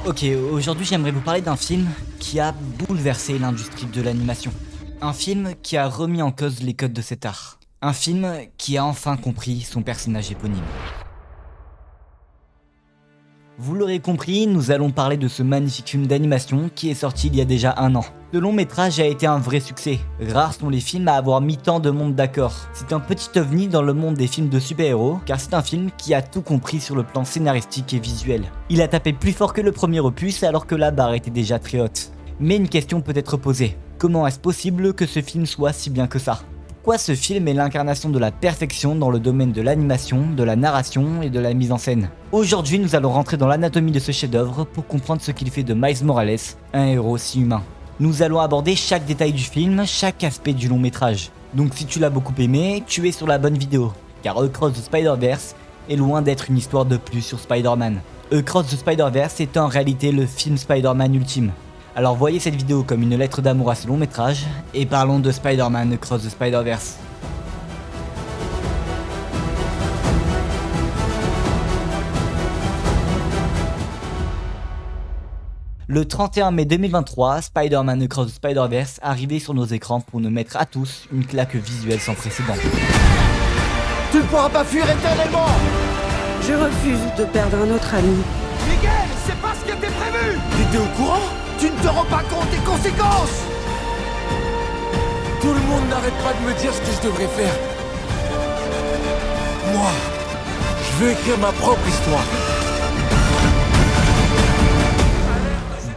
Ok, aujourd'hui j'aimerais vous parler d'un film qui a bouleversé l'industrie de l'animation. Un film qui a remis en cause les codes de cet art. Un film qui a enfin compris son personnage éponyme. Vous l'aurez compris, nous allons parler de ce magnifique film d'animation qui est sorti il y a déjà 1 an. Ce long métrage a été un vrai succès. Rares sont les films à avoir mis tant de monde d'accord. C'est un petit ovni dans le monde des films de super-héros, car c'est un film qui a tout compris sur le plan scénaristique et visuel. Il a tapé plus fort que le premier opus alors que la barre était déjà très haute. Mais une question peut être posée. Comment est-ce possible que ce film soit si bien que ça ? Pourquoi ce film est l'incarnation de la perfection dans le domaine de l'animation, de la narration et de la mise en scène. Aujourd'hui, nous allons rentrer dans l'anatomie de ce chef-d'œuvre pour comprendre ce qu'il fait de Miles Morales, un héros si humain. Nous allons aborder chaque détail du film, chaque aspect du long métrage. Donc si tu l'as beaucoup aimé, tu es sur la bonne vidéo, car Across the Spider-Verse est loin d'être une histoire de plus sur Spider-Man. Across the Spider-Verse est en réalité le film Spider-Man ultime. Alors voyez cette vidéo comme une lettre d'amour à ce long métrage, et parlons de Spider-Man Across the Spider-Verse. Le 31 mai 2023, Spider-Man Across the Spider-Verse arrivait sur nos écrans pour nous mettre à tous une claque visuelle sans précédent. Tu ne pourras pas fuir éternellement! Je refuse de perdre un autre ami. Miguel, c'est pas ce qui était prévu! T'étais au courant? Tu ne te rends pas compte des conséquences! Tout le monde n'arrête pas de me dire ce que je devrais faire. Moi, je veux écrire ma propre histoire.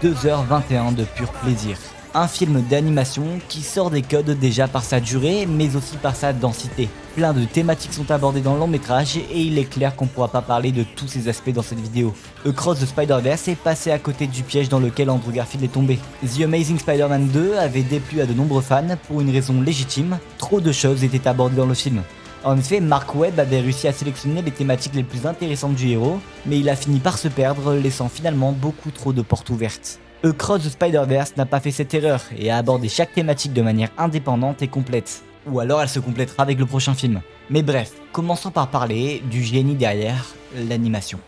2h21 de pur plaisir. Un film d'animation qui sort des codes déjà par sa durée, mais aussi par sa densité. Plein de thématiques sont abordées dans le long métrage et il est clair qu'on ne pourra pas parler de tous ces aspects dans cette vidéo. Across the Spider-Verse est passé à côté du piège dans lequel Andrew Garfield est tombé. The Amazing Spider-Man 2 avait déplu à de nombreux fans pour une raison légitime, trop de choses étaient abordées dans le film. En effet, Mark Webb avait réussi à sélectionner les thématiques les plus intéressantes du héros, mais il a fini par se perdre, laissant finalement beaucoup trop de portes ouvertes. Across the Spider-Verse n'a pas fait cette erreur et a abordé chaque thématique de manière indépendante et complète. Ou alors elle se complétera avec le prochain film. Mais bref, commençons par parler du génie derrière l'animation.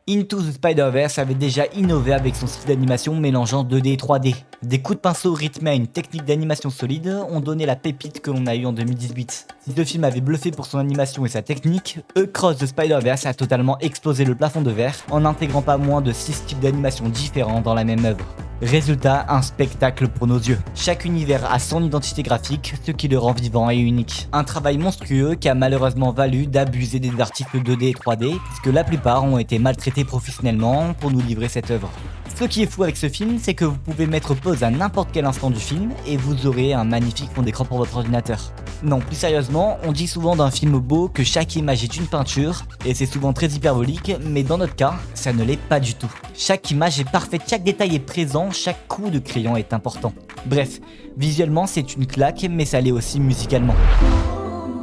Into the Spider-Verse avait déjà innové avec son style d'animation mélangeant 2D et 3D. Des coups de pinceau rythmés à une technique d'animation solide ont donné la pépite que l'on a eue en 2018. Si ce film avait bluffé pour son animation et sa technique, Across the Spider-Verse a totalement explosé le plafond de verre en n'intégrant pas moins de 6 styles d'animation différents dans la même œuvre. Résultat, un spectacle pour nos yeux. Chaque univers a son identité graphique, ce qui le rend vivant et unique. Un travail monstrueux qui a malheureusement valu d'abuser des articles 2D et 3D, puisque la plupart ont été maltraités professionnellement pour nous livrer cette œuvre. Ce qui est fou avec ce film, c'est que vous pouvez mettre pause à n'importe quel instant du film et vous aurez un magnifique fond d'écran pour votre ordinateur. Non, plus sérieusement, on dit souvent d'un film beau que chaque image est une peinture, et c'est souvent très hyperbolique, mais dans notre cas, ça ne l'est pas du tout. Chaque image est parfaite, chaque détail est présent, chaque coup de crayon est important. Bref, visuellement c'est une claque, mais ça l'est aussi musicalement.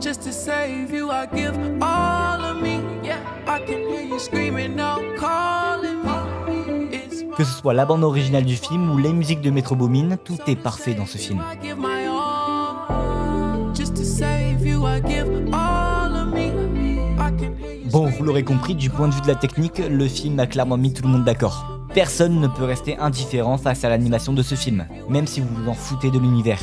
Just to save you, I give all of me. Yeah, I can hear you screaming out, calling me. It's Que ce soit la bande originale du film ou les musiques de Metro Boomin, tout est parfait dans ce film. I give my all. Just to save you, I give all of me. I can hear you. Bon, vous l'aurez compris, du point de vue de la technique, le film a clairement mis tout le monde d'accord. Personne ne peut rester indifférent face à l'animation de ce film, même si vous vous en foutez de l'univers.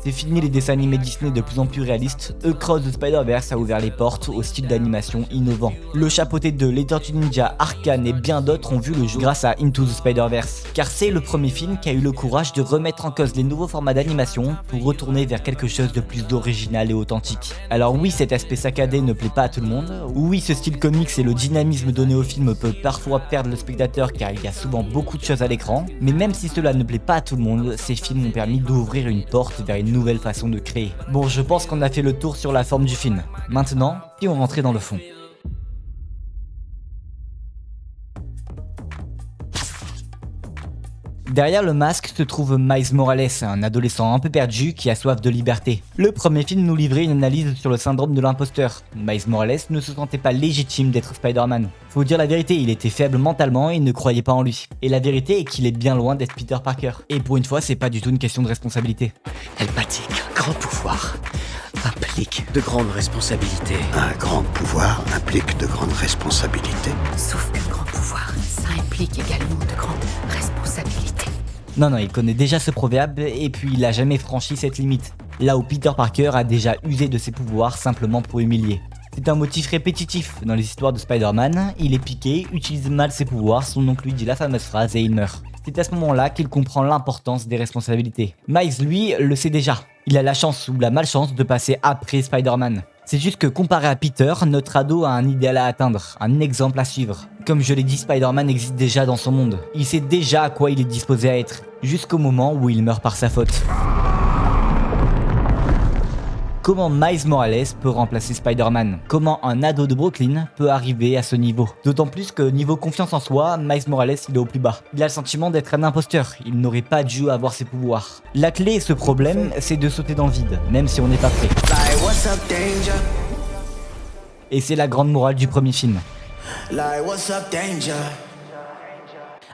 C'est fini les dessins animés Disney de plus en plus réalistes, Across the Spider-Verse a ouvert les portes au style d'animation innovant. Le chapeauté de les Tortues Ninja, Arcane et bien d'autres ont vu le jour grâce à Into the Spider-Verse. Car c'est le premier film qui a eu le courage de remettre en cause les nouveaux formats d'animation pour retourner vers quelque chose de plus original et authentique. Alors oui, cet aspect saccadé ne plaît pas à tout le monde, oui, ce style comics et le dynamisme donné au film peut parfois perdre le spectateur car il y a souvent beaucoup de choses à l'écran, mais même si cela ne plaît pas à tout le monde, ces films ont permis d'ouvrir une porte vers une nouvelle façon de créer. Bon, je pense qu'on a fait le tour sur la forme du film. Maintenant, si on rentrait dans le fond. Derrière le masque se trouve Miles Morales, un adolescent un peu perdu qui a soif de liberté. Le premier film nous livrait une analyse sur le syndrome de l'imposteur. Miles Morales ne se sentait pas légitime d'être Spider-Man. Faut dire la vérité, il était faible mentalement et ne croyait pas en lui. Et la vérité est qu'il est bien loin d'être Peter Parker. Et pour une fois, c'est pas du tout une question de responsabilité. Empathique, grand pouvoir implique de grandes responsabilités. Un grand pouvoir implique de grandes responsabilités. Sauf que grand pouvoir, ça implique également de grandes responsabilités. Non, il connaît déjà ce proverbe et puis il a jamais franchi cette limite. Là où Peter Parker a déjà usé de ses pouvoirs simplement pour humilier. C'est un motif répétitif dans les histoires de Spider-Man, il est piqué, utilise mal ses pouvoirs, son oncle lui dit la fameuse phrase et il meurt. C'est à ce moment-là qu'il comprend l'importance des responsabilités. Miles, lui, le sait déjà. Il a la chance ou la malchance de passer après Spider-Man. C'est juste que comparé à Peter, notre ado a un idéal à atteindre, un exemple à suivre. Comme je l'ai dit, Spider-Man existe déjà dans son monde. Il sait déjà à quoi il est disposé à être, jusqu'au moment où il meurt par sa faute. Comment Miles Morales peut remplacer Spider-Man? Comment un ado de Brooklyn peut arriver à ce niveau? D'autant plus que niveau confiance en soi, Miles Morales il est au plus bas. Il a le sentiment d'être un imposteur, il n'aurait pas dû avoir ses pouvoirs. La clé à ce problème, c'est de sauter dans le vide, même si on n'est pas prêt. Et c'est la grande morale du premier film.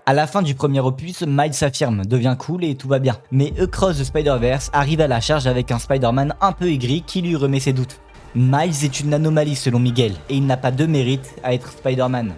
À la fin du premier opus, Miles s'affirme, devient cool et tout va bien. Mais Across the Spider-Verse arrive à la charge avec un Spider-Man un peu aigri qui lui remet ses doutes. Miles est une anomalie selon Miguel, et il n'a pas de mérite à être Spider-Man.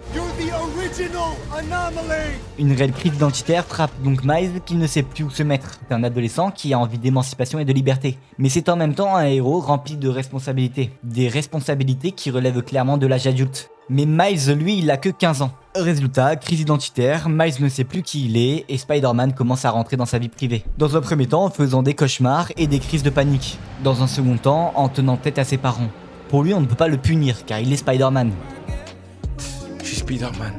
Une réelle crise identitaire frappe donc Miles qui ne sait plus où se mettre. C'est un adolescent qui a envie d'émancipation et de liberté. Mais c'est en même temps un héros rempli de responsabilités. Des responsabilités qui relèvent clairement de l'âge adulte. Mais Miles, lui, il a que 15 ans. Résultat, crise identitaire, Miles ne sait plus qui il est et Spider-Man commence à rentrer dans sa vie privée. Dans un premier temps en faisant des cauchemars et des crises de panique. Dans un second temps en tenant tête à ses parents. Pour lui, on ne peut pas le punir car il est Spider-Man. Je suis Spider-Man.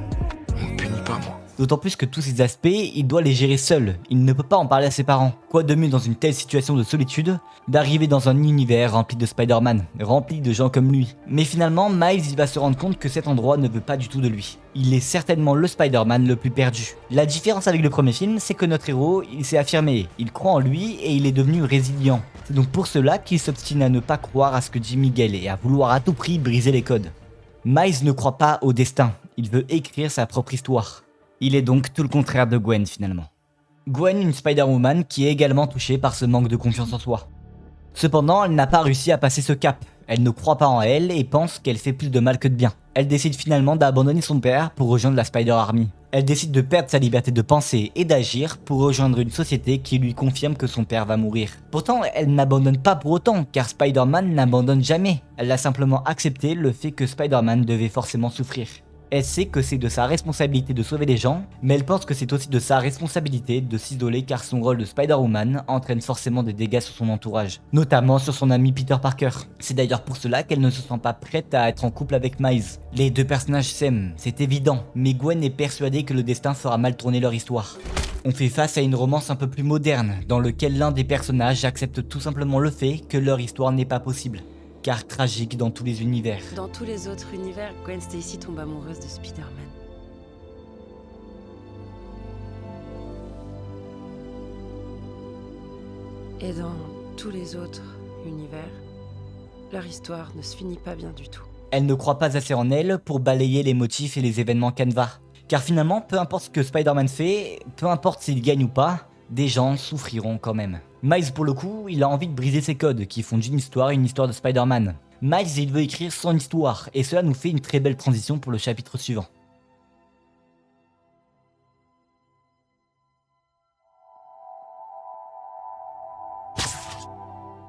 On me punit pas, moi. D'autant plus que tous ces aspects, il doit les gérer seul, il ne peut pas en parler à ses parents. Quoi de mieux dans une telle situation de solitude, d'arriver dans un univers rempli de Spider-Man, rempli de gens comme lui. Mais finalement, Miles il va se rendre compte que cet endroit ne veut pas du tout de lui. Il est certainement le Spider-Man le plus perdu. La différence avec le premier film, c'est que notre héros, il s'est affirmé, il croit en lui et il est devenu résilient. C'est donc pour cela qu'il s'obstine à ne pas croire à ce que dit Miguel et à vouloir à tout prix briser les codes. Miles ne croit pas au destin, il veut écrire sa propre histoire. Il est donc tout le contraire de Gwen finalement. Gwen, une Spider-Woman qui est également touchée par ce manque de confiance en soi. Cependant, elle n'a pas réussi à passer ce cap. Elle ne croit pas en elle et pense qu'elle fait plus de mal que de bien. Elle décide finalement d'abandonner son père pour rejoindre la Spider-Army. Elle décide de perdre sa liberté de penser et d'agir pour rejoindre une société qui lui confirme que son père va mourir. Pourtant, elle n'abandonne pas pour autant, car Spider-Man n'abandonne jamais. Elle a simplement accepté le fait que Spider-Man devait forcément souffrir. Elle sait que c'est de sa responsabilité de sauver les gens, mais elle pense que c'est aussi de sa responsabilité de s'isoler car son rôle de Spider-Woman entraîne forcément des dégâts sur son entourage, notamment sur son ami Peter Parker. C'est d'ailleurs pour cela qu'elle ne se sent pas prête à être en couple avec Miles. Les deux personnages s'aiment, c'est évident, mais Gwen est persuadée que le destin fera mal tourner leur histoire. On fait face à une romance un peu plus moderne, dans lequel l'un des personnages accepte tout simplement le fait que leur histoire n'est pas possible. Car tragique dans tous les univers. Dans tous les autres univers, Gwen Stacy tombe amoureuse de Spider-Man. Et dans tous les autres univers, leur histoire ne se finit pas bien du tout. Elle ne croit pas assez en elle pour balayer les motifs et les événements Canva. Car finalement, peu importe ce que Spider-Man fait, peu importe s'il gagne ou pas, des gens souffriront quand même. Miles pour le coup, il a envie de briser ces codes qui font d'une histoire une histoire de Spider-Man. Miles il veut écrire son histoire et cela nous fait une très belle transition pour le chapitre suivant.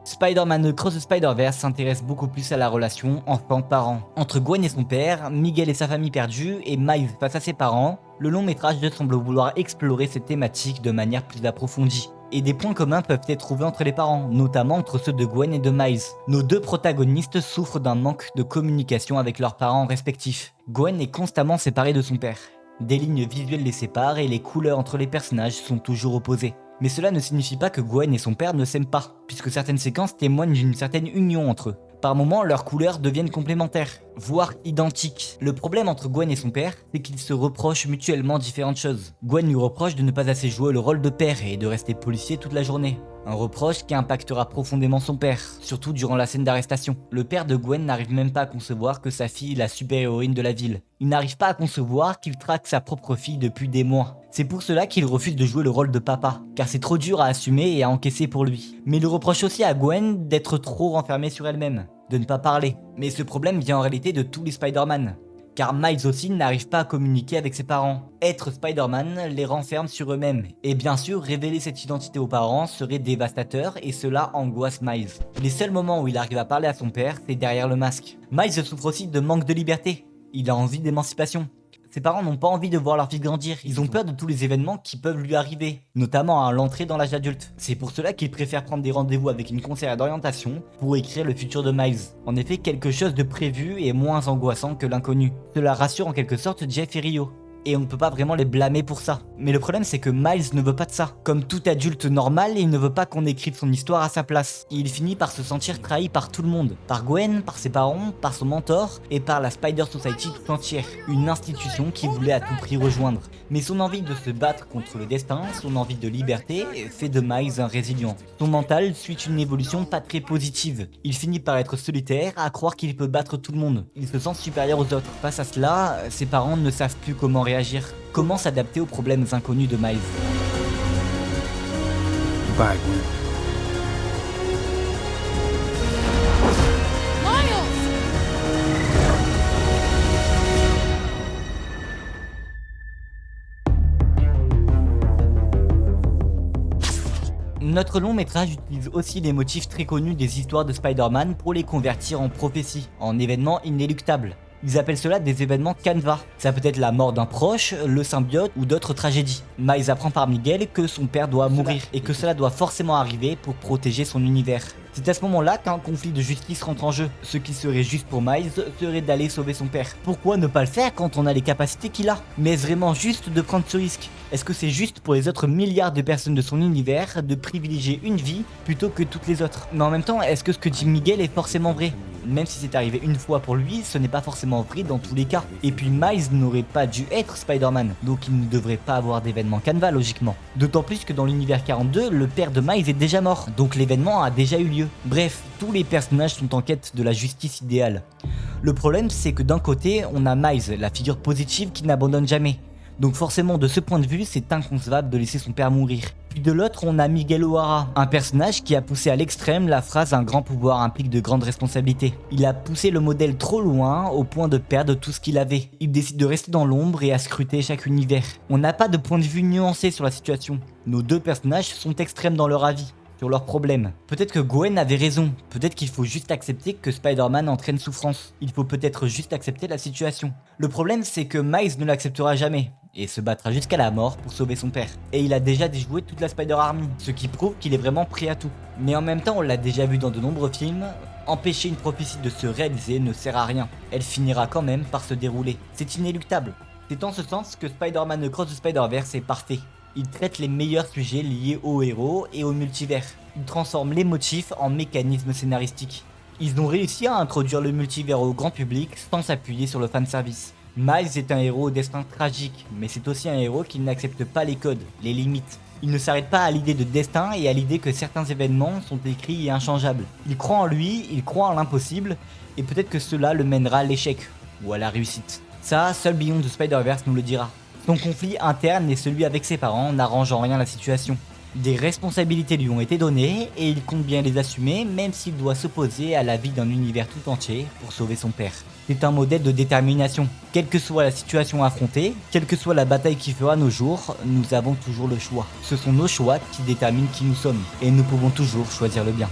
Spider-Man Across the Spider-Verse s'intéresse beaucoup plus à la relation enfant-parent. Entre Gwen et son père, Miguel et sa famille perdue, et Miles face à ses parents, le long métrage semble vouloir explorer cette thématique de manière plus approfondie. Et des points communs peuvent être trouvés entre les parents, notamment entre ceux de Gwen et de Miles. Nos deux protagonistes souffrent d'un manque de communication avec leurs parents respectifs. Gwen est constamment séparée de son père. Des lignes visuelles les séparent et les couleurs entre les personnages sont toujours opposées. Mais cela ne signifie pas que Gwen et son père ne s'aiment pas, puisque certaines séquences témoignent d'une certaine union entre eux. Par moments, leurs couleurs deviennent complémentaires, voire identiques. Le problème entre Gwen et son père, c'est qu'ils se reprochent mutuellement différentes choses. Gwen lui reproche de ne pas assez jouer le rôle de père et de rester policier toute la journée. Un reproche qui impactera profondément son père, surtout durant la scène d'arrestation. Le père de Gwen n'arrive même pas à concevoir que sa fille est la super-héroïne de la ville. Il n'arrive pas à concevoir qu'il traque sa propre fille depuis des mois. C'est pour cela qu'il refuse de jouer le rôle de papa, car c'est trop dur à assumer et à encaisser pour lui. Mais il reproche aussi à Gwen d'être trop renfermée sur elle-même, de ne pas parler. Mais ce problème vient en réalité de tous les Spider-Man. car Miles aussi n'arrive pas à communiquer avec ses parents. Être Spider-Man les renferme sur eux-mêmes, et bien sûr révéler cette identité aux parents serait dévastateur et cela angoisse Miles. Les seuls moments où il arrive à parler à son père, c'est derrière le masque. Miles souffre aussi de manque de liberté, il a envie d'émancipation. Ses parents n'ont pas envie de voir leur fils grandir, ils ont peur de tous les événements qui peuvent lui arriver, notamment à l'entrée dans l'âge adulte. C'est pour cela qu'ils préfèrent prendre des rendez-vous avec une conseillère d'orientation pour écrire le futur de Miles. En effet, quelque chose de prévu est moins angoissant que l'inconnu. Cela rassure en quelque sorte Jeff et Rio. Et on ne peut pas vraiment les blâmer pour ça. Mais le problème c'est que Miles ne veut pas de ça. Comme tout adulte normal, il ne veut pas qu'on écrive son histoire à sa place. Et il finit par se sentir trahi par tout le monde. Par Gwen, par ses parents, par son mentor et par la Spider Society tout entière. Une institution qu'il voulait à tout prix rejoindre. Mais son envie de se battre contre le destin, son envie de liberté, fait de Miles un résilient. Son mental suit une évolution pas très positive. Il finit par être solitaire, à croire qu'il peut battre tout le monde. Il se sent supérieur aux autres. Face à cela, ses parents ne savent plus comment réagir. Comment s'adapter aux problèmes inconnus de Miles. Goodbye, Gwen. Notre long métrage utilise aussi les motifs très connus des histoires de Spider-Man pour les convertir en prophéties, en événements inéluctables. Ils appellent cela des événements canevas. Ça peut être la mort d'un proche, le symbiote ou d'autres tragédies. Miles apprend par Miguel que son père doit mourir et que cela doit forcément arriver pour protéger son univers. C'est à ce moment-là qu'un conflit de justice rentre en jeu. Ce qui serait juste pour Miles serait d'aller sauver son père. Pourquoi ne pas le faire quand on a les capacités qu'il a? Mais est-ce vraiment juste de prendre ce risque? Est-ce que c'est juste pour les autres milliards de personnes de son univers de privilégier une vie plutôt que toutes les autres? Mais en même temps, est-ce que ce que dit Miguel est forcément vrai? Même si c'est arrivé une fois pour lui, ce n'est pas forcément vrai dans tous les cas. Et puis Miles n'aurait pas dû être Spider-Man, donc il ne devrait pas avoir d'événement canevas logiquement. D'autant plus que dans l'univers 42, le père de Miles est déjà mort, donc l'événement a déjà eu lieu. Bref, tous les personnages sont en quête de la justice idéale. Le problème c'est que d'un côté, on a Miles, la figure positive qui n'abandonne jamais. Donc forcément de ce point de vue, c'est inconcevable de laisser son père mourir. Puis de l'autre, on a Miguel O'Hara, un personnage qui a poussé à l'extrême la phrase « un grand pouvoir implique de grandes responsabilités ». Il a poussé le modèle trop loin au point de perdre tout ce qu'il avait. Il décide de rester dans l'ombre et à scruter chaque univers. On n'a pas de point de vue nuancé sur la situation. Nos deux personnages sont extrêmes dans leur avis, sur leurs problèmes. Peut-être que Gwen avait raison, peut-être qu'il faut juste accepter que Spider-Man entraîne souffrance. Il faut peut-être juste accepter la situation. Le problème c'est que Miles ne l'acceptera jamais, et se battra jusqu'à la mort pour sauver son père. Et il a déjà déjoué toute la Spider-Army, ce qui prouve qu'il est vraiment prêt à tout. Mais en même temps, on l'a déjà vu dans de nombreux films, empêcher une prophétie de se réaliser ne sert à rien. Elle finira quand même par se dérouler. C'est inéluctable. C'est en ce sens que Spider-Man Across the Spider-Verse est parfait. Il traite les meilleurs sujets liés aux héros et au multivers. Il transforme les motifs en mécanismes scénaristiques. Ils ont réussi à introduire le multivers au grand public sans s'appuyer sur le fanservice. Miles est un héros au destin tragique, mais c'est aussi un héros qui n'accepte pas les codes, les limites. Il ne s'arrête pas à l'idée de destin et à l'idée que certains événements sont écrits et inchangeables. Il croit en lui, il croit en l'impossible, et peut-être que cela le mènera à l'échec, ou à la réussite. Ça, seul Beyond the Spider-Verse nous le dira. Son conflit interne et celui avec ses parents n'arrangent en rien la situation. Des responsabilités lui ont été données et il compte bien les assumer même s'il doit s'opposer à la vie d'un univers tout entier pour sauver son père. C'est un modèle de détermination. Quelle que soit la situation affrontée, quelle que soit la bataille qui fera nos jours, nous avons toujours le choix. Ce sont nos choix qui déterminent qui nous sommes et nous pouvons toujours choisir le bien.